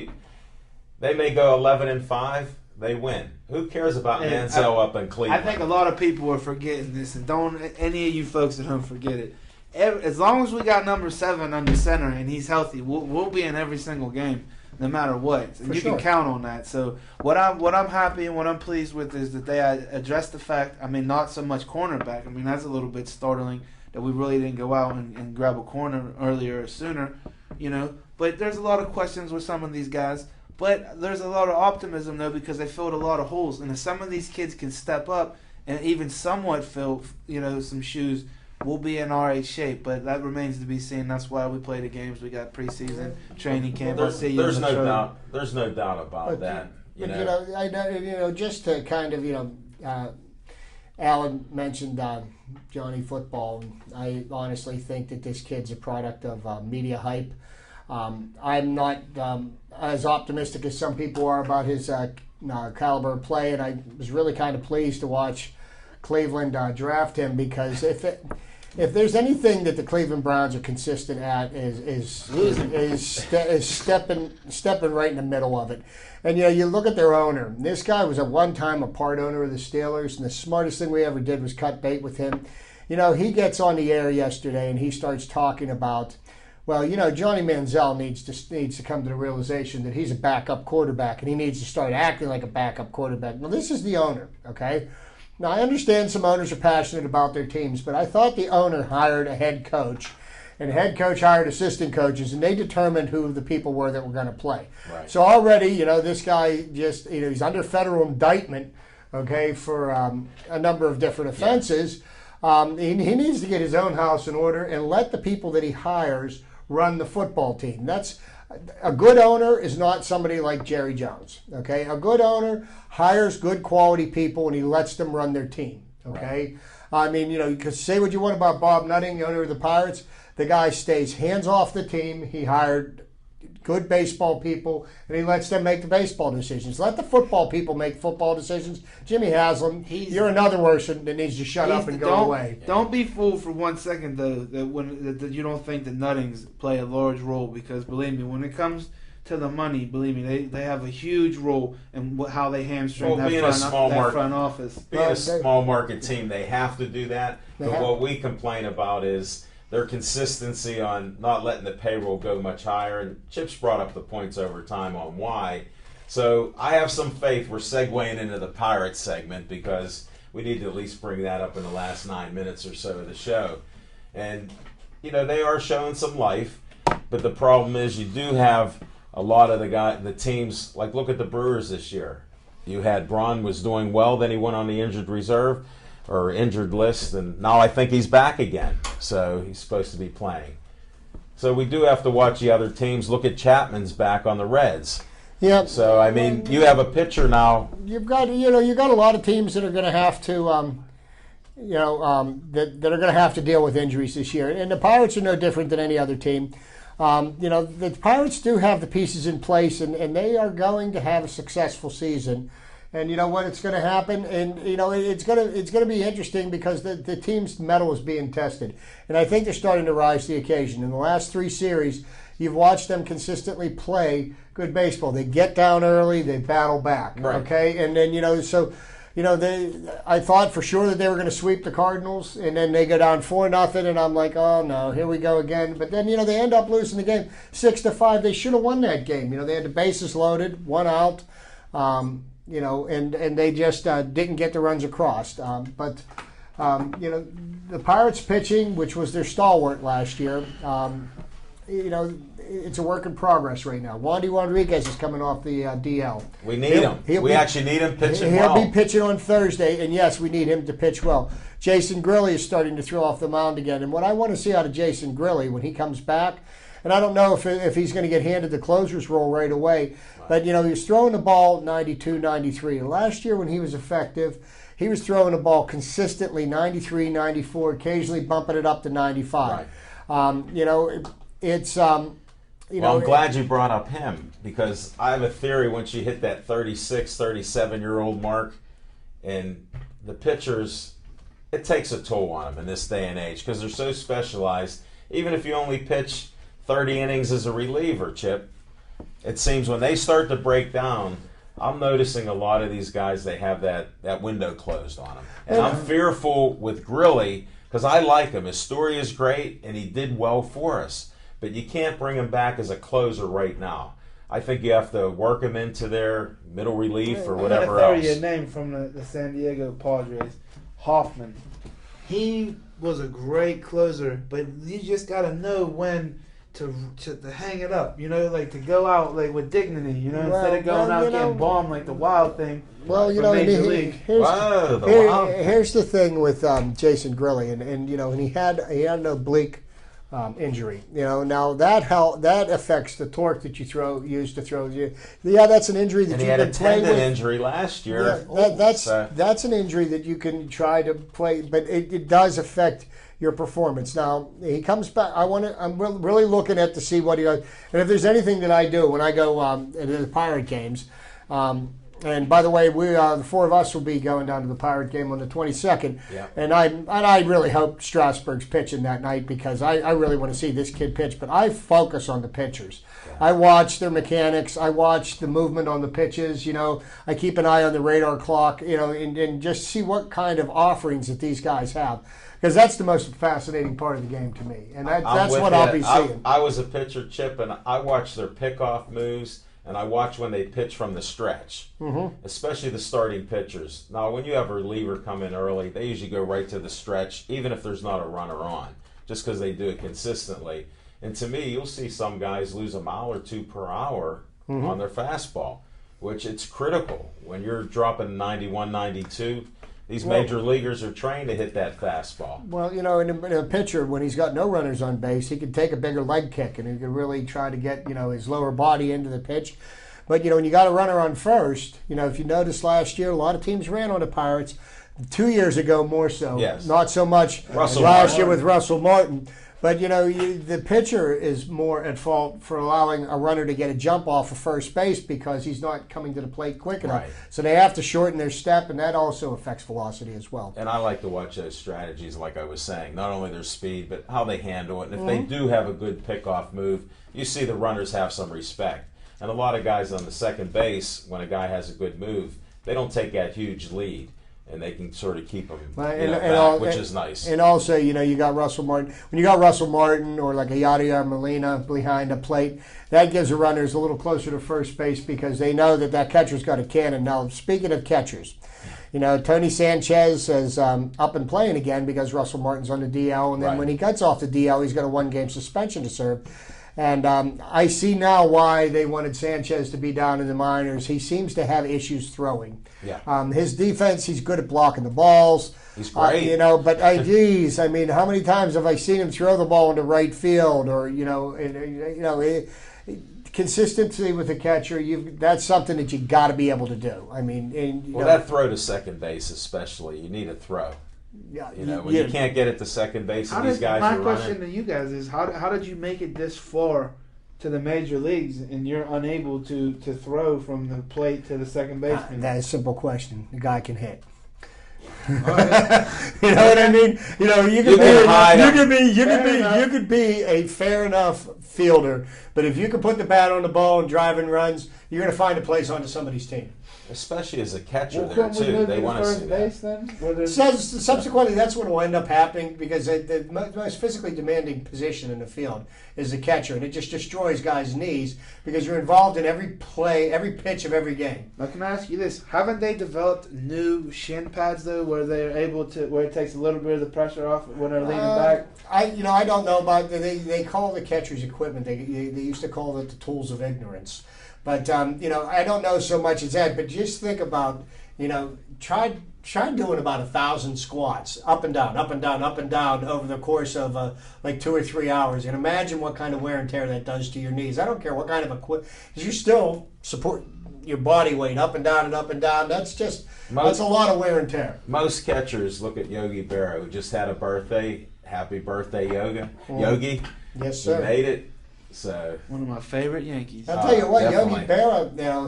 they may go 11-5. They win. Who cares about Manziel up in Cleveland? I think a lot of people are forgetting this, and don't any of you folks at home forget it. As long as we got number 7 under center and he's healthy, we'll be in every single game, no matter what. And you can count on that. So what I'm happy and what I'm pleased with is that they addressed the fact. Not so much cornerback. That's a little bit startling that we really didn't go out and grab a corner earlier or sooner, But there's a lot of questions with some of these guys. But there's a lot of optimism, though, because they filled a lot of holes. And if some of these kids can step up and even somewhat fill, some shoes, we'll be in alright shape. But that remains to be seen. That's why we play the games. We got preseason training camp. There's no doubt. There's no doubt about that. Just to kind of, Alan mentioned Johnny Football. I honestly think that this kid's a product of media hype. I'm not as optimistic as some people are about his caliber of play, and I was really kind of pleased to watch Cleveland draft him, because if there's anything that the Cleveland Browns are consistent at is stepping right in the middle of it. And you look at their owner. This guy was at one time a part owner of the Steelers, and the smartest thing we ever did was cut bait with him. He gets on the air yesterday and he starts talking about, well, Johnny Manziel needs to come to the realization that he's a backup quarterback and he needs to start acting like a backup quarterback. Now, this is the owner, okay? Now, I understand some owners are passionate about their teams, but I thought the owner hired a head coach, and the head coach hired assistant coaches, and they determined who the people were that were going to play. Right. So already, this guy just, he's under federal indictment, okay, for a number of different offenses. Yeah. He needs to get his own house in order and let the people that he hires run the football team. That's a good owner is not somebody like Jerry Jones. Okay, a good owner hires good quality people and he lets them run their team. Okay, right. I mean, you could say what you want about Bob Nutting, the owner of the Pirates. The guy stays hands off the team. He hired good baseball people, and he lets them make the baseball decisions. Let the football people make football decisions. Jimmy Haslam, you're another person that needs to shut up and go away. Don't be fooled for 1 second, though, that you don't think the Nuttings play a large role, because, believe me, when it comes to the money, believe me, they have a huge role in how they hamstring that front office. Being a small market team, they have to do that. But what we complain about is their consistency on not letting the payroll go much higher. And Chip's brought up the points over time on why. So I have some faith we're segueing into the Pirates segment, because we need to at least bring that up in the last 9 minutes or so of the show. And, they are showing some life, but the problem is you do have a lot of the teams, like look at the Brewers this year. You had Braun was doing well, then he went on the injured reserve or injured list, and now I think he's back again. So he's supposed to be playing. So we do have to watch the other teams. Look at Chapman's back on the Reds. Yeah. So I mean, you have a pitcher now. You've got a lot of teams that are going to have to, that are going to have to deal with injuries this year, and the Pirates are no different than any other team. The Pirates do have the pieces in place, and they are going to have a successful season. And you know what? It's going to happen, and it's going to be interesting, because the team's mettle is being tested, and I think they're starting to rise to the occasion. In the last 3 series, you've watched them consistently play good baseball. They get down early, they battle back. Right. Okay, and then I thought for sure that they were going to sweep the Cardinals, and then they go down 4-0, and I'm like, oh no, here we go again. But then they end up losing the game 6-5. They should have won that game. They had the bases loaded, 1 out. And they just didn't get the runs across. But the Pirates pitching, which was their stalwart last year, it's a work in progress right now. Wandy Rodriguez is coming off the DL. We need him. We actually need him pitching well. He'll be pitching on Thursday, and yes, we need him to pitch well. Jason Grilli is starting to throw off the mound again, and what I want to see out of Jason Grilli when he comes back, and I don't know if he's going to get handed the closer's role right away, but he was throwing the ball 92, 93. Last year when he was effective, he was throwing the ball consistently 93, 94, occasionally bumping it up to 95. Right. I'm glad you brought up him, because I have a theory once you hit that 36, 37-year-old mark, and the pitchers, it takes a toll on them in this day and age, because they're so specialized. Even if you only pitch 30 innings as a reliever, Chip, it seems when they start to break down, I'm noticing a lot of these guys, they have that window closed on them. And I'm fearful with Grilli, because I like him. His story is great, and he did well for us. But you can't bring him back as a closer right now. I think you have to work him into their middle relief or whatever else. I got a name from the San Diego Padres, Hoffman. He was a great closer, but you just got to know when to hang it up, like to go out like with dignity, instead of going out getting bombed like the Wild thing. Well, Major League. Here's the thing with Jason Grilli, and he had an oblique injury. Now that affects the torque that you use to throw. Yeah, that's an injury that and you he had can a play tendon with. injury last year. Yeah, that's an injury that you can try to play, but it does affect your performance. Now he comes back. I'm really looking at to see what he does, and if there's anything that I do when I go to the Pirate games. And by the way, we the four of us will be going down to the Pirate game on the 22nd. Yeah. And I really hope Strasburg's pitching that night because I really want to see this kid pitch. But I focus on the pitchers. Yeah. I watch their mechanics. I watch the movement on the pitches. I keep an eye on the radar clock. And just see what kind of offerings that these guys have. Because that's the most fascinating part of the game to me. And that's what I'll be seeing. I was a pitcher, Chip, and I watched their pickoff moves. And I watch when they pitch from the stretch, especially the starting pitchers. Now, when you have a reliever come in early, they usually go right to the stretch, even if there's not a runner on, just because they do it consistently. And to me, you'll see some guys lose a mile or two per hour on their fastball, which it's critical. When you're dropping 91, 92, these major leaguers are trained to hit that fastball. Well, in a pitcher, when he's got no runners on base, he can take a bigger leg kick and he can really try to get, his lower body into the pitch. But, when you got a runner on first, if you noticed last year, a lot of teams ran on the Pirates. 2 years ago, more so. Yes. Not so much last year with Russell Martin. But, the pitcher is more at fault for allowing a runner to get a jump off of first base because he's not coming to the plate quick enough. Right. So they have to shorten their step, and that also affects velocity as well. And I like to watch those strategies, like I was saying, not only their speed, but how they handle it. And if they do have a good pickoff move, you see the runners have some respect. And a lot of guys on the second base, when a guy has a good move, they don't take that huge lead. And they can sort of keep them back, which is nice. And also, you got Russell Martin. When you got Russell Martin or like a Yadier Molina behind a plate, that gives the runners a little closer to first base because they know that catcher's got a cannon. Now, speaking of catchers, Tony Sanchez is up and playing again because Russell Martin's on the DL. And then when he gets off the DL, he's got a one-game suspension to serve. And I see now why they wanted Sanchez to be down in the minors. He seems to have issues throwing. Yeah. His defense, he's good at blocking the balls. He's great. But geez, I mean, how many times have I seen him throw the ball into right field or, consistency with the catcher, that's something that you got to be able to do. I mean, that throw to second base especially, you need a throw. Yeah, when you can't get it to second base, and these guys my are question running. to you guys is how did you make it this far to the major leagues and you're unable to throw from the plate to the second baseman? That is a simple question. The guy can hit. You know what I mean? You could be a fair enough fielder, but if you can put the bat on the ball and drive in runs, you're going to find a place onto somebody's team. Especially as a catcher there, too. They want to see that. So, subsequently, that's what will end up happening because the most physically demanding position in the field is the catcher, and it just destroys guys' knees because you're involved in every play, every pitch of every game. Now, can I ask you this? Haven't they developed new shin pads, though, where they're able to, where it takes a little bit of the pressure off when they're leaning back? I don't know about, they call the catcher's equipment, they used to call it the tools of ignorance. But, I don't know so much as that. But just think about, try doing about 1,000 squats, up and down, up and down, up and down over the course of like 2 or 3 hours. And imagine what kind of wear and tear that does to your knees. I don't care what kind of equipment. Because you still support your body weight up and down and up and down. That's a lot of wear and tear. Most catchers look at Yogi Berra, who just had a birthday. Happy birthday, Yogi. Yes, sir. He made it. So one of my favorite Yankees. I'll tell you what, definitely. Yogi Berra. Now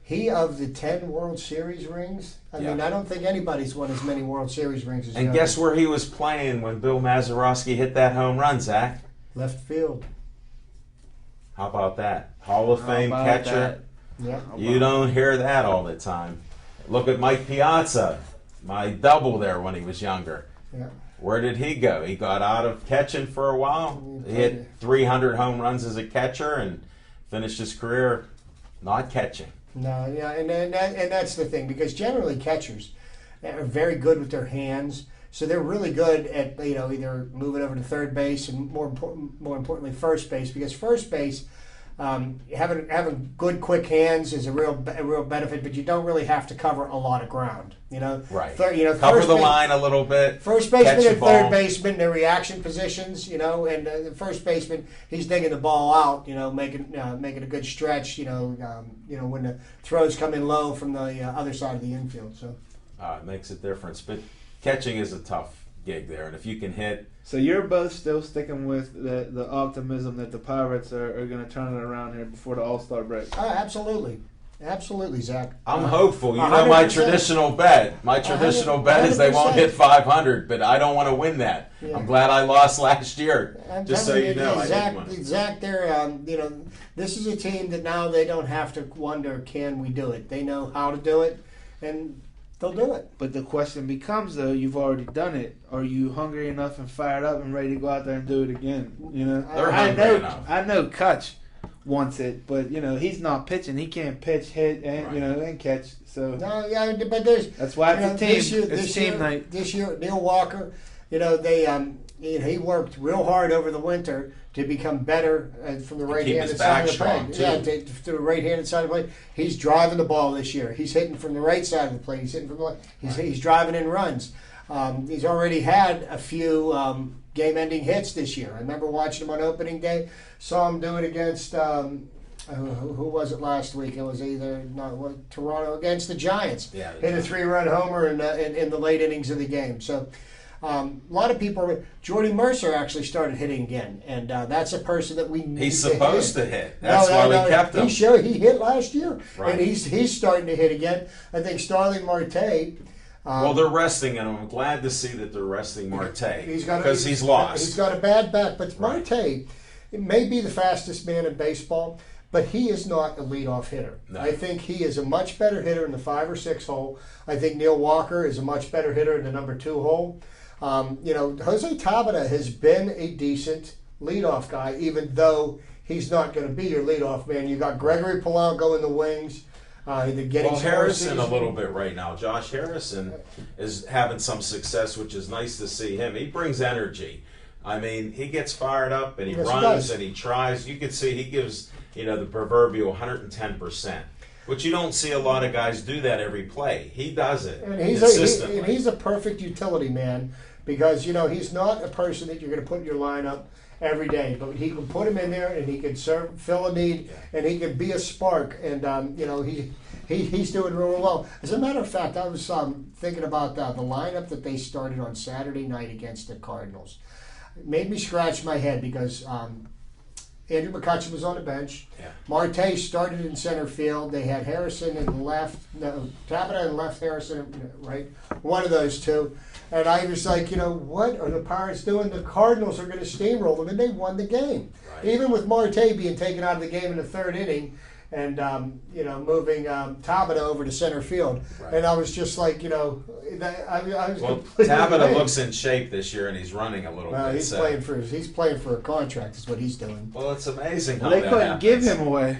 he of the 10 World Series rings. I mean, I don't think anybody's won as many World Series rings as. And Yogi. guess where he was playing when Bill Mazeroski hit that home run, Zach? Left field. How about that? Hall of Fame catcher. Yeah. You don't hear that all the time. Look at Mike Piazza, my double there when he was younger. Yeah. Where did he go? He got out of catching for a while. He hit 300 home runs as a catcher and finished his career not catching. No, yeah, and that's the thing because generally catchers are very good with their hands. So they're really good at either moving over to third base and more importantly first base, because first base having good quick hands is a real benefit, but you don't really have to cover a lot of ground. Right. Cover the line a little bit. First baseman and third ball. baseman, their reaction positions. And the first baseman, he's digging the ball out. Making a good stretch. When the throws come in low from the other side of the infield. So it makes a difference, but catching is a tough gig there, and if you can hit. So you're both still sticking with the optimism that the Pirates are going to turn it around here before the All-Star break? Absolutely. Absolutely, Zach. I'm hopeful. My 100%. traditional bet. My traditional bet is they won't 100%. hit 500, but I don't want to win that. Yeah. I'm glad I lost last year. I'm Just so telling you know, Zach, I didn't win. Zach, they're this is a team that now they don't have to wonder, can we do it? They know how to do it, and they'll do it. But the question becomes, though, you've already done it. Are you hungry enough and fired up and ready to go out there and do it again? They're hungry enough. I know Kutch wants it, but he's not pitching. He can't pitch, hit, and Right. And catch. So No, yeah, but there's that's why it's a team. It's team year, night. This year, Neil Walker, they he worked real hard over the winter to become better from the right-handed his side back of the plate. strong, too. Yeah, to the right-handed side of the plate. He's driving the ball this year. He's hitting from the right side of the plate. He's hitting from the left. He's driving in runs. He's already had a few game-ending hits this year. I remember watching him on opening day. Saw him do it against who was it last week? It was Toronto against the Giants. Yeah, the Hit a Giants. 3-run homer in the late innings of the game. So a lot of people. Jordy Mercer actually started hitting again, and that's a person that we need. He's to supposed hit. to hit. That's why we kept him. He hit last year, Right. and he's starting to hit again. I think Starling Marte. Well, they're resting him. I'm glad to see that they're resting Marte because he's lost. He's got a bad back, but Marte may be the fastest man in baseball, but he is not a leadoff hitter. No. I think he is a much better hitter in the 5 or 6 hole. I think Neil Walker is a much better hitter in the number 2 hole. Jose Tabata has been a decent leadoff guy, even though he's not going to be your leadoff man. You got Gregory Polanco in the wings. Harrison a little bit right now. Josh Harrison is having some success, which is nice to see him. He brings energy. I mean, he gets fired up and he Yes, he runs does. and he tries. You can see he gives the proverbial 110%, which you don't see a lot of guys do that every play. He does it And consistently. he's a perfect utility man because he's not a person that you're going to put in your lineup every day, but he can put him in there and he can fill a need, and he can be a spark. And he's doing real well. As a matter of fact, I was thinking about the lineup that they started on Saturday night against the Cardinals. It made me scratch my head because Andrew McCutcheon was on the bench. Yeah. Marte started in center field. They had Harrison in left, Tabata in left, Harrison in right. One of those two. And I was like, what are the Pirates doing? The Cardinals are going to steamroll them, and they won the game. Right. Even with Marte being taken out of the game in the 3rd inning, and moving Tabata over to center field, Right. and I was just like, I was Well, completely Tabata amazed. looks in shape this year, and he's running a little Well, bit. he's so- playing for a contract. Is what he's doing. Well, it's amazing how They that couldn't give happens. him away.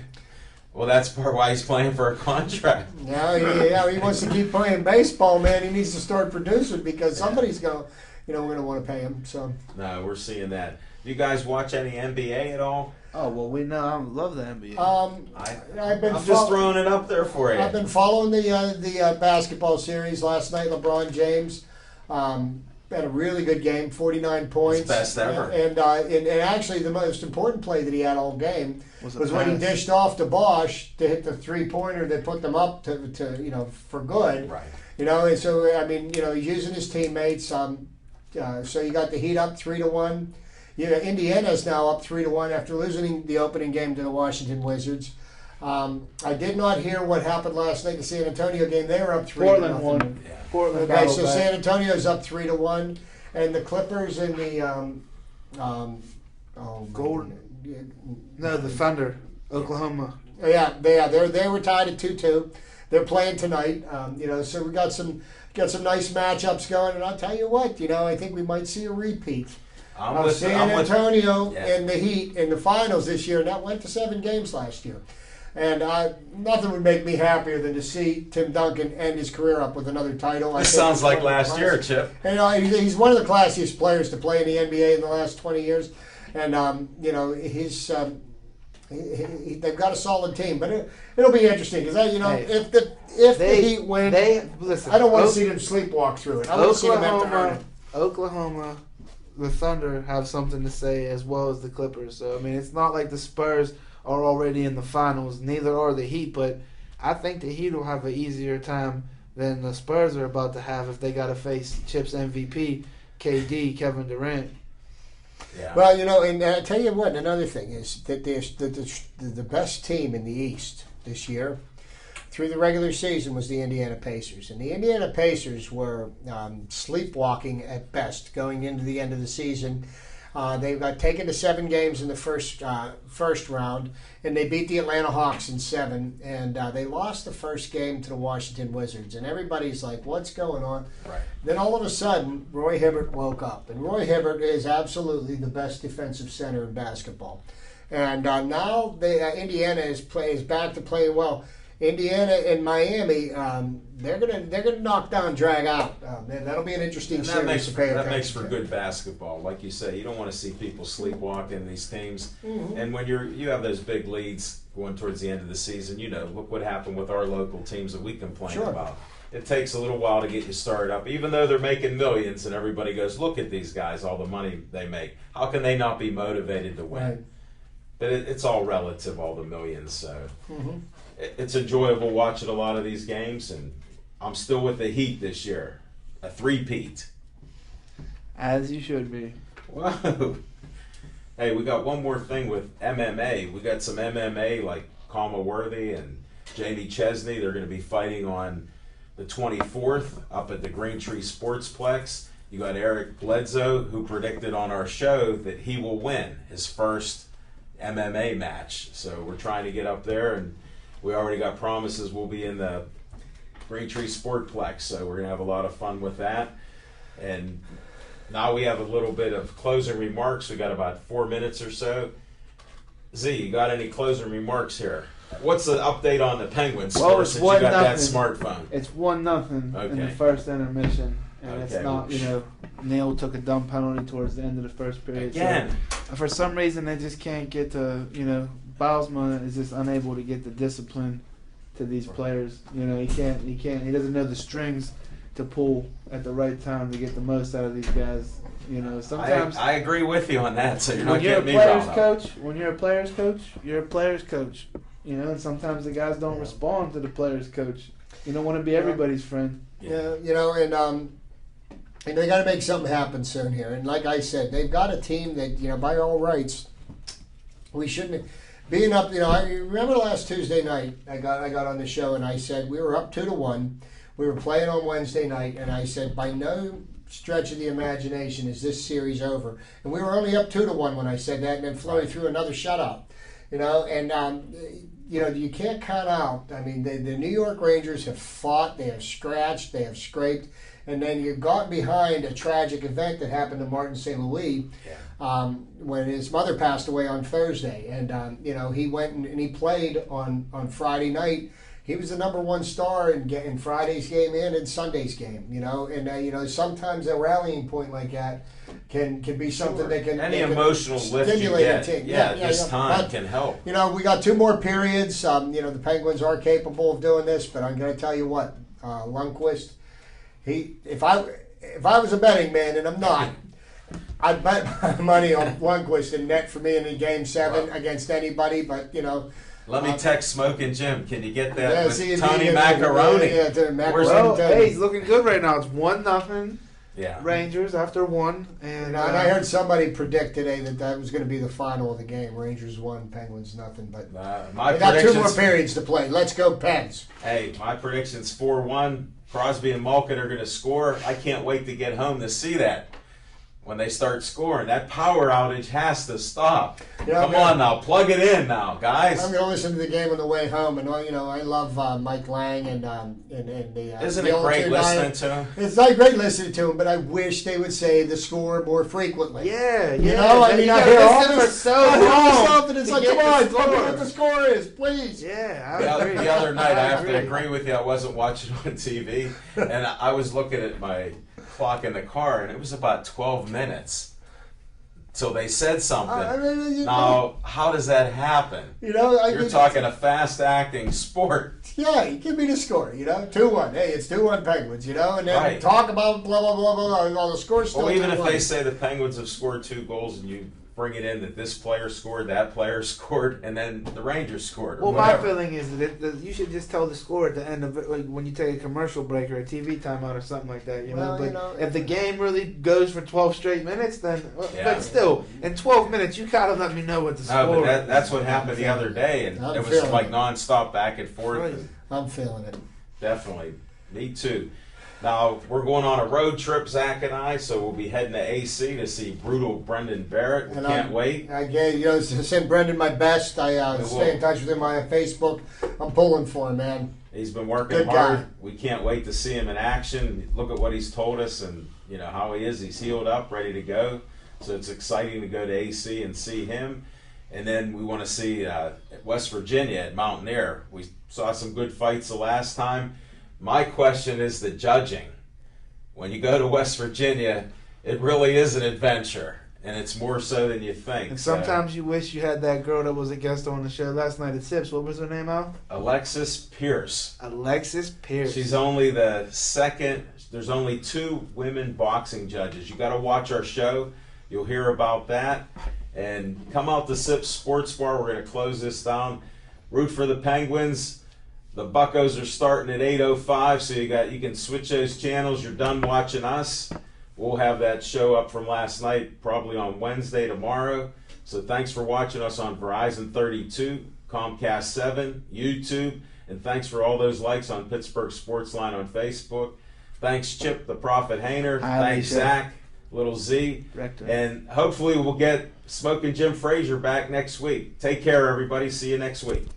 Well, that's part why he's playing for a contract. Yeah, he wants to keep playing baseball, man. He needs to start producing because somebody's going to want to pay him. So No, we're seeing that. Do you guys watch any NBA at all? Oh well, we know I love the NBA. I've been I'm just throwing it up there for you. I've been following the basketball series. Last night, LeBron James had a really good game, 49 points, His best ever. And actually, the most important play that he had all game Was was a when he pass. dished off to Bosch to hit the 3-pointer that put them up to for good. Right. And so I mean, he's using his teammates. So you got the Heat up 3-1. Indiana's now up 3-1 after losing the opening game to the Washington Wizards. I did not hear what happened last night. The San Antonio game, they were up 3-0. Portland won. Yeah. Portland Okay, battled so back. San Antonio's up 3-1, and the Clippers and the Golden. No, the Thunder, Oklahoma. they were tied at 2-2. They're playing tonight. So we got some nice matchups going, and I'll tell you what, I think we might see a repeat. I'm with San I'm with- Antonio Yeah. and the Heat in the finals this year, and that went to 7 games last year. And nothing would make me happier than to see Tim Duncan end his career up with another title. This sounds like last year, Chip. And, he's one of the classiest players to play in the NBA in the last 20 years. And, they've got a solid team. But it'll be interesting because, if the Heat win, listen, I don't want to see them sleepwalk through it. I want to see them have to earn it. Oklahoma, the Thunder have something to say as well as the Clippers. So, I mean, it's not like the Spurs are already in the finals. Neither are the Heat. But I think the Heat will have an easier time than the Spurs are about to have if they got to face Chip's MVP, KD, Kevin Durant. Yeah. Well, and I tell you what, another thing is that the best team in the East this year through the regular season was the Indiana Pacers. And the Indiana Pacers were sleepwalking at best going into the end of the season. They got taken to 7 games in the first round, and they beat the Atlanta Hawks in 7. And they lost the first game to the Washington Wizards. And everybody's like, what's going on? Right. Then all of a sudden, Roy Hibbert woke up. And Roy Hibbert is absolutely the best defensive center in basketball. And now Indiana is back to playing well. Indiana and Miami, they're gonna knock down, drag out. That'll be an interesting series to pay attention. That makes for good basketball. Like you say, you don't want to see people sleepwalking these teams. Mm-hmm. And when you have those big leads going towards the end of the season, look what happened with our local teams that we complain about. It takes a little while to get you started up, even though they're making millions, and everybody goes, "Look at these guys, all the money they make. How can they not be motivated to win?" Right. But it's all relative, all the millions. So. Mm-hmm. It's enjoyable watching a lot of these games, and I'm still with the Heat this year. A three-peat. As you should be. Whoa. Hey, we got one more thing with MMA. We got some MMA like Kama Worthy and Jamie Chesney. They're going to be fighting on the 24th up at the Green Tree Sportsplex. You got Eric Bledsoe, who predicted on our show that he will win his first MMA match. So we're trying to get up there, and we already got promises we'll be in the Green Tree Sportplex, so we're going to have a lot of fun with that. And now we have a little bit of closing remarks. We got about 4 minutes or so. Z, you got any closing remarks here? What's the update on the Penguins score since you got that smartphone? It's 1-0 in the first intermission. And it's not, Neil took a dumb penalty towards the end of the first period. Again. So, for some reason, they just can't get to, Bylsma is just unable to get the discipline to these players. He doesn't know the strings to pull at the right time to get the most out of these guys. Sometimes I agree with you on that. So you're not when you're a getting me player's wrong. coach, when you're a player's coach, you're a player's coach. And sometimes the guys don't respond to the player's coach. You don't want to be everybody's friend. Yeah, and they got to make something happen soon here. And like I said, they've got a team that by all rights, we shouldn't. Being up, I remember last Tuesday night, I got on the show and I said we were up 2-1. We were playing on Wednesday night, and I said by no stretch of the imagination is this series over. And we were only up 2-1 when I said that, and then Fleury threw another shutout. You can't count out. I mean, the New York Rangers have fought, they have scratched, they have scraped, and then you got behind a tragic event that happened to Martin St. Louis. When his mother passed away on Thursday, and he went and he played on Friday night. He was the number one star in Friday's game and Sunday's game. Sometimes a rallying point like that can be something that can emotional lift stimulate you a get. team. This time can help. We got 2 more periods. The Penguins are capable of doing this, but I'm going to tell you what, Lundqvist. If I was a betting man, and I'm not. I'd bet my money on Lundqvist and net for me in the Game 7 against anybody, but Let me text Smoking Jim. Can you get that yeah, with Tony Macaroni? Hey, he's looking good right now. It's 1-0. Yeah. Rangers after 1. And I heard somebody predict today that was going to be the final of the game. Rangers 1, Penguins nothing. But they got 2 more periods to play. Let's go Pens. Hey, my prediction's 4-1. Crosby and Malkin are going to score. I can't wait to get home to see that. when they start scoring. That power outage has to stop. Yeah, Come man. on now, plug it in now, guys. I'm going to listen to the game on the way home, and I love Mike Lang and the. Isn't the it old great two listening guys. to him? It's not great listening to him, but I wish they would say the score more frequently. Yeah, You yeah. know, I mean, I hear all for this so I hear all this long stuff, and it's to like, get come on, the tell me score. what the score is, please. Yeah, The I agree. the other night, I have to agree. agree with you. I wasn't watching on TV, and I was looking at my clock in the car, and it was about 12 minutes till they said something. I mean, Now, how does that happen? You're talking a fast-acting sport. Yeah, give me the score, 2-1. Hey, it's 2-1 Penguins, and then Right. talk about blah, blah, blah, blah, blah. The score's still Well, even if 2-1. they say the Penguins have scored 2 goals, and you bring it in that this player scored, that player scored, and then the Rangers scored. Or Well, my whatever. feeling is that you should just tell the score at the end of it, like when you take a commercial break or a TV timeout or something like that. Well, But if the game really goes for 12 straight minutes, then. Yeah. But still, in 12 minutes, you gotta let me know what the No, score. but that's what happened the other day, and I'm it was feeling like it. nonstop back and forth. Right. And I'm feeling it. definitely, me too. Now we're going on a road trip, Zach and I, so we'll be heading to AC to see brutal Brendan Barrett. We And can't wait. I gave, send Brendan my best. I stay in touch with him on Facebook. I'm pulling for him, man. He's been working Good hard. guy. We can't wait to see him in action. Look at what he's told us, and how he is. He's healed up, ready to go. So it's exciting to go to AC and see him. And then we want to see West Virginia at Mountaineer. We saw some good fights the last time. My question is the judging. When you go to West Virginia, it really is an adventure, and it's more so than you think. And sometimes you wish you had that girl that was a guest on the show last night at Sips. What was her name, Al? Alexis Pierce. Alexis Pierce. She's only the second. There's only 2 women boxing judges. You got to watch our show. You'll hear about that. And come out to Sips Sports Bar. We're going to close this down. Root for the Penguins. The Buccos are starting at 8:05, so you can switch those channels. You're done watching us. We'll have that show up from last night, probably on Wednesday tomorrow. So thanks for watching us on Verizon 32, Comcast 7, YouTube, and thanks for all those likes on Pittsburgh Sportsline on Facebook. Thanks, Chip the Prophet Hayner. Hi, Thanks, Alicia. Zach, Little Z. Rector. And hopefully we'll get Smoking Jim Frazier back next week. Take care, everybody. See you next week.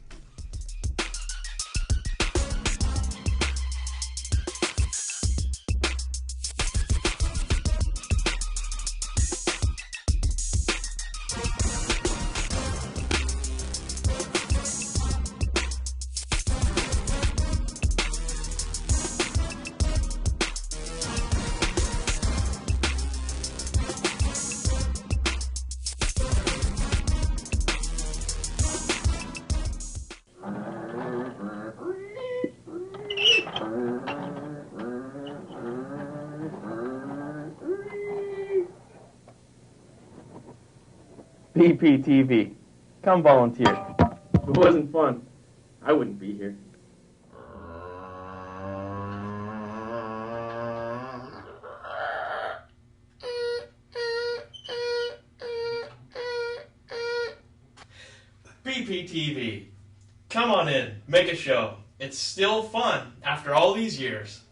BPTV. Come volunteer. If it wasn't fun, I wouldn't be here. BPTV. Come on in, make a show. It's still fun after all these years.